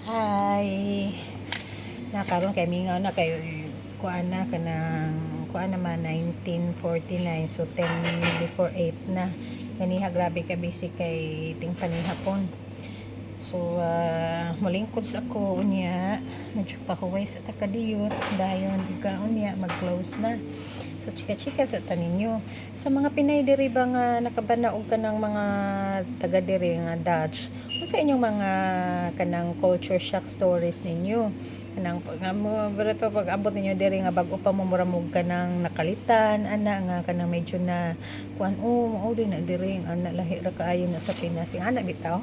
Hi. Nakaroon kay mingaw na kay kuan na kanang kuan naman 1949, so 10 before 8 na. Ganiha grabe ka busy kay ting panihapon. So molingkod sa ako unya, medyo pahuway sa takadiyot dayon ika unya mag-close na. So chika-chika sa taninyo. Sa mga Pinay diri ba nga nakabanaog ka ng mga taga diri nga Dutch, sa inyong mga kanang culture shock stories ninyo, kanang nga mo pero pag abot ninyo diri nga bag-o pa mo muramog ka ng nakalitan ana nga kanang medyo na kuan mao din na diri ana lahi ra kaayo na sa Pinas ana bitaw.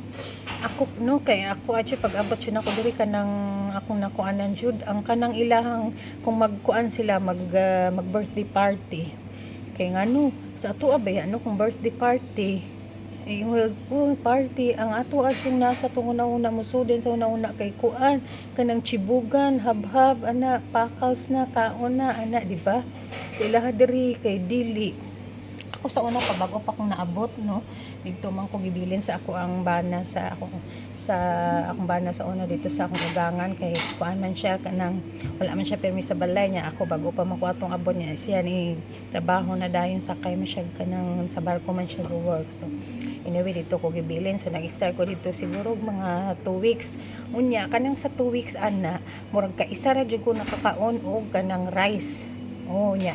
Ako no kay ako adyo pag abot yun ako diri kanang akong nakuanan jud ang kanang ilahang kung magkuan sila mag birthday party kay ngano sa ato abay ano kung birthday party party ang ato atong nasa tunguna-una musuden sa una-una kay kuan kanang chibugan habhab ana pakals na kaon na ana di ba sa ilaha diri kay dili ako sa una pa bago pa kong naabot no dito man ko gibilin sa ako ang bana sa akong bana sa una dito sa akong ugangan kay kuan man siya kanang wala man siya permi sa balay niya ako bago pa makuha tong abot niya siya ni trabaho na dayon sakay man siya kanang sa barko man siya go work so anyway dito ko gibilin so nag-start ko dito siguro mga 2 weeks unya kanang sa 2 weeks ana murag ka isa ra jud ko nakakaon og kanang rice nya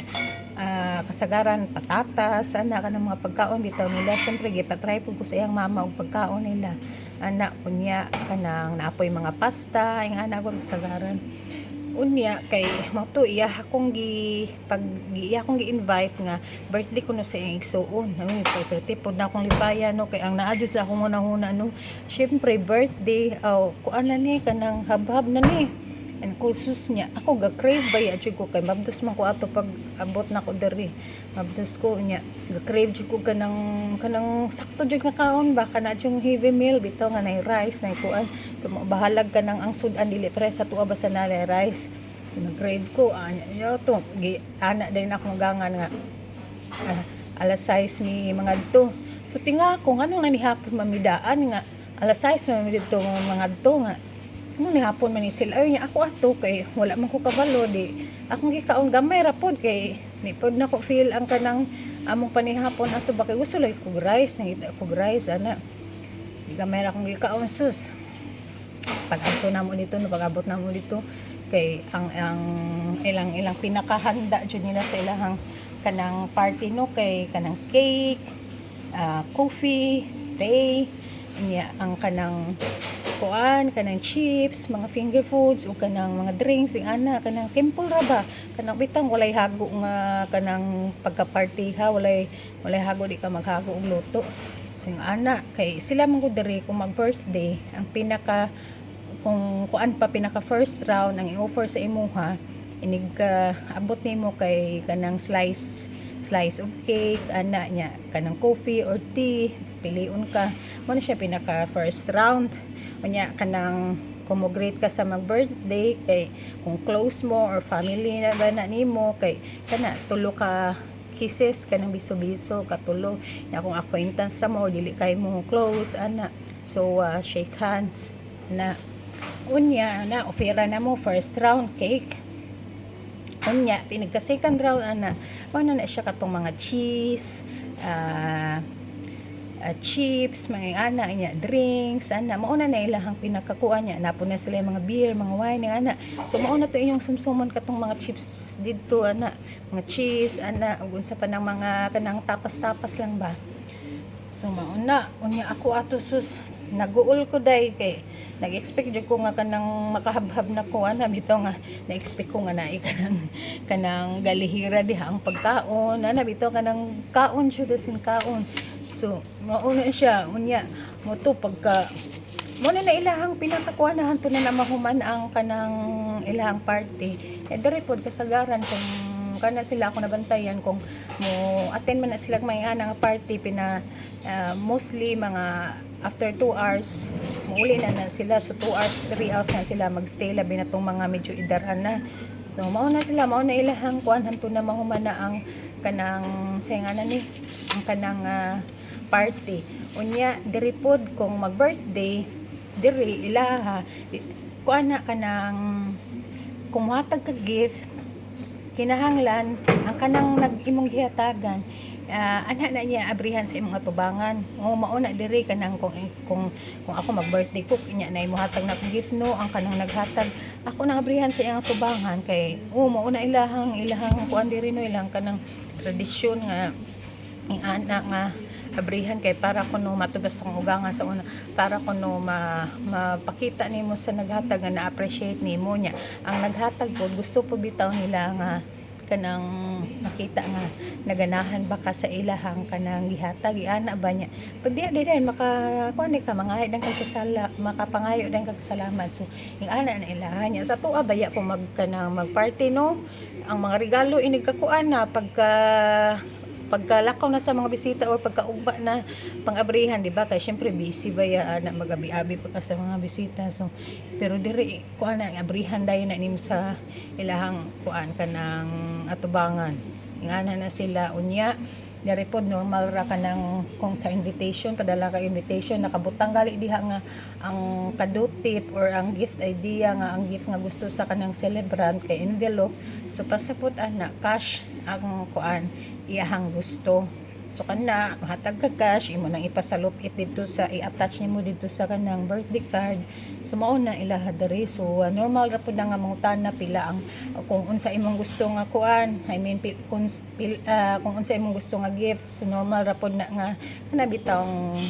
kasagaran patatas ana kanang mga pagkaon bitaw nila syempre gipatry pud ko sa iyang mama og pagkaon nila ana unya kanang naapoy mga pasta ing ana ko kasagaran unya kay mao to iya akong gi-invite nga birthday ko no sa iyang igsuon ay pwede pod na akong libayan no kay ang naadyo sa akong una no syempre birthday kuan na ni kanang habhab na ni and kusus niya ako ga-crave ba ya jud ko kay mabdos man ko ato pag abot na ko diri mabdos ko niya ga-crave jud ko kanang sakto jud nga kaon ba kana jung heavy meal bitaw nga nay rice nay kuan so bahalag ka nang ang sudan dili pre sa tuwa basta na rice so nag-crave ko anya to gi ana din ako gangan nga alas 6 mi mga dito so tinga ko nganong nanihapon mamidaan nga alas 6 mi dito mga dito nga ni hapon man ni sila ay ako ato kay wala man ko kabalo di akong gikaon gamay ra pod kay ni pod na ko feel ang kanang among panihapon ato ba kay gusto lagi ko rice nangita ko rice ana gamay ra akong gikaon sus pag adto namo dito no pag abot namo dito kay ang ilang pinakahanda jud nila sa ilahang kanang party no kay kanang cake coffee tray niya ang kanang kuan kanang chips mga finger foods o kanang mga drinks ing ana kanang simple ra ba kanang bitang walay hago nga kanang pagka-party ha walay hago di ka maghago og luto so yung ana kay sila man gud diri kung mag-birthday ang pinaka kung kuan pa pinaka first round ang i-offer sa imuha inig abot nimo kay kanang slice of cake ana nya kanang coffee or tea piliun ka mo na siya pinaka first round unya kanang kumugrate ka sa mag-birthday kay kung close mo or family na ba na nimo kay kana tulo ka kisses kanang biso-biso katulo ya kung acquaintance ra mo or dili kay mo close ana so shake hands na unya na ofera na mo first round cake unya pinagka second round ana wala na siya katong mga cheese chips, mga ana nya drinks, ana mauna na ilahang pinakakuan niya napon na sila mga beer, mga wine ana. So mauna to inyong sumsumon katong mga chips didto ana, mga cheese ana ug unsa pa nang mga kanang tapas-tapas lang ba. So mauna unya ako ato sus naguol ko day kay nag-expect jud ko nga kanang makahabhab na ko ana bitaw nga na-expect ko nga naay kanang galihira diha ang pagkaon ana bitaw kanang kaon jud sin kaon. So, mauna siya, unya, mo to pagka, muna na ilahang pinakakuan na hanto na mahuman ang kanang ilahang party. Dari pod kasagaran kung kana sila ako nabantayan kung mo attend man na sila may nga party mostly mga after 2 hours muuli na sila so 2 hours 3 hours na sila magstay labi na tong mga medyo idaran na so mauna ilahang kuan hanto na mahuman na ang kanang sayang ni ang kanang party unya diri pod kung mag birthday diri ilaha kuan na kanang kumuhatag ka gift kinahanglan ang kanang nag-imong gihatagan ana na niya abrihan sa imong atubangan o mauna diri kanang kung ako mag-birthday ko nya na imuhatag na akong gift no ang kanang naghatag ako nang abrihan sa iyang atubangan kay mauna ilahang kuan diri no ilang kanang tradisyon nga ang ana nga abrihan kay para kuno matubas ang ugangan sa una para kuno mapakita nimo sa naghatag nga na-appreciate nimo nya ang naghatag po gusto po bitaw nila nga kanang makita nga naganahan ba ka sa ilahang kanang gihatag ana ba niya pag di makakuan ka mangayo dan kag kasala makapangayo dan kag salamat so ing ana na ilahan niya sa tuwa baya po magparty no ang mga regalo inig kakuan na pagkalakaw na sa mga bisita o pagkaugba na pang-abrihan, di ba? Kaya syempre busy ba ya na magabi-abi pa ka sa mga bisita. So, pero diri kuan na abrihan dayon na nim sa ilahang kuan kanang atubangan. Ingana na sila unya. Dari pod normal ra kanang kung sa invitation padala ka invitation nakabutang gali diha nga ang kadut tip or ang gift idea nga ang gift nga gusto sa kanang celebrant kay envelope so pasapot ana cash ang kuan iyahang gusto so kana mahatag ka cash imo nang ipasalop it dito sa i-attach nimo dito sa kanang birthday card so mao na ilaha diri so normal ra pud nga mangutana pila ang kung unsa imong gusto nga kuan I mean kung unsa imong gusto nga gift so normal ra pud na nga kana bitawng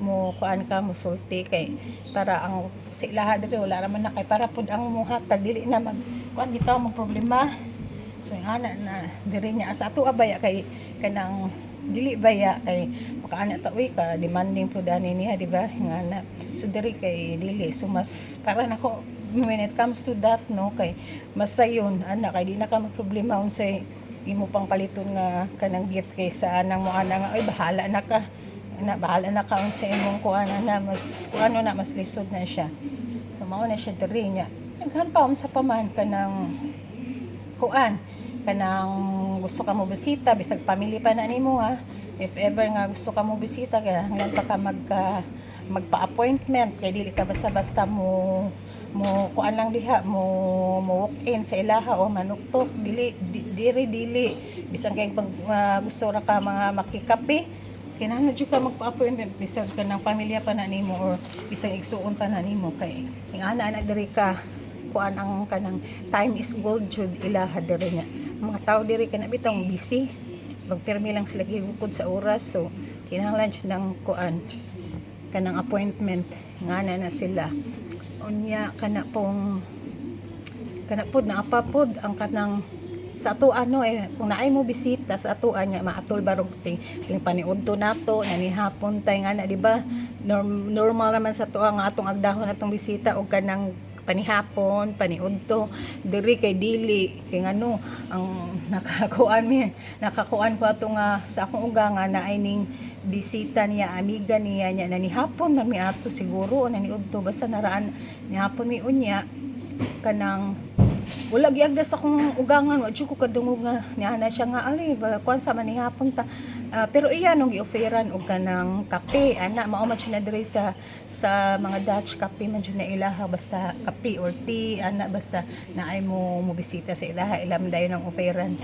mo kuan ka mo sulti kay para ang sa ilaha diri wala ra man na kay para pud ang muhatag dili na mag kuan bitaw mo problema so ana na diri niya sa ato abaya kay kanang dili baya kay makaana ta uy ka demanding pud ani niya di ba ngana so diri kay dili so mas para nako when it comes to that no kay mas sayon ana kay di na ka magproblema unsay imo pang paliton nga kanang gift kay sa anang mo ana nga ay bahala na ka unsay imong kuana na mas kuano na mas lisod na siya so mao na siya diri niya naghan pa unsa pa man kanang kuan kanang gusto ka mo bisita bisag family pa na nimo ha if ever nga gusto ka mo bisita kinahanglan pa ka magpa-appointment kay dili ka basta-basta mo kuan lang diha mo walk in sa ilaha o manuktok dili bisag kay pag gusto ra ka mga makikape kinahanglan jud ka magpa-appointment bisag kanang pamilya pa na nimo or bisag igsuon pa na nimo kay ingana na diri ka kuan ang kanang time is gold jud ilaha diri nya mga tao diri kana bitong busy magpirmi lang sila gihukod sa oras so kinahanglan jud ng kuan kanang appointment ngana na sila unya kana pod na apapod ang kanang sa ato kung naay mo bisita sa ato nya maatol barog ting paniudto nato nanihapon tay ngana di ba normal naman sa ato nga atong agdahon atong bisita og kanang panihapon, paniudto, diri kay dili kay ngano ang nakakuan ko ato nga sa akong uga nga naay ning bisita niya amiga niya nanihapon man mi ato siguro naniudto basta naraan nihapon mi unya kanang wala giagda sa akong ugangan wa jud ko kadungog nga niya na siya nga ali kuan sa manihapon ta pero iya nung gi-offeran og kanang kape ana mao man siya na diri sa mga Dutch kape man jud na ilaha basta kape or tea ana basta naay mo bisita sa ilaha ilam dayon ang offeran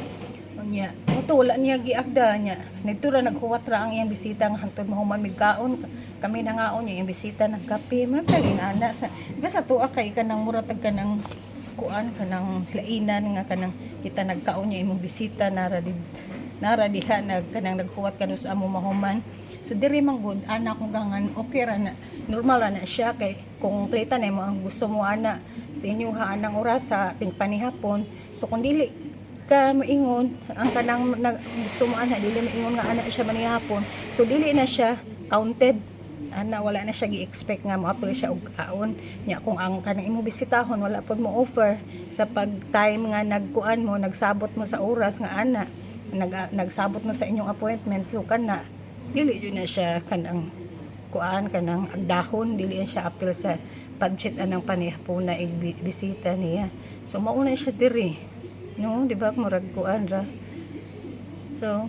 unya to wala niya giagda nya nidto ra naghuwat ra ang iyang bisita nga hangtod mahuman migkaon kami nangaon niya yung bisita nagkape man taging ana sa basta tuwa kay kanang muratag kanang kuan kanang lainan nga kanang kita nagkaon niya imong bisita nara diha kanang naghuwat kanus amo mahuman so diri man gud ana kung gangan okay ra na normal ra na siya kay kung pleta na mo ang gusto mo ana sa inyo ha anang oras sa ting panihapon so kung dili ka moingon ang kanang gusto mo ana dili moingon nga ana siya manihapon so dili na siya counted ana wala na siya gi-expect nga mo-apply siya og kaon nya kung ang kanang imo bisitahon wala pod mo offer sa pag time nga nagkuan mo nagsabot mo sa oras nga ana nagsabot mo sa inyong appointment so kana dili jud na siya kanang kuan kanang agdahon dili na siya apil sa budget anang panihapon na bisita niya so mao na siya diri no di ba murag kuan ra so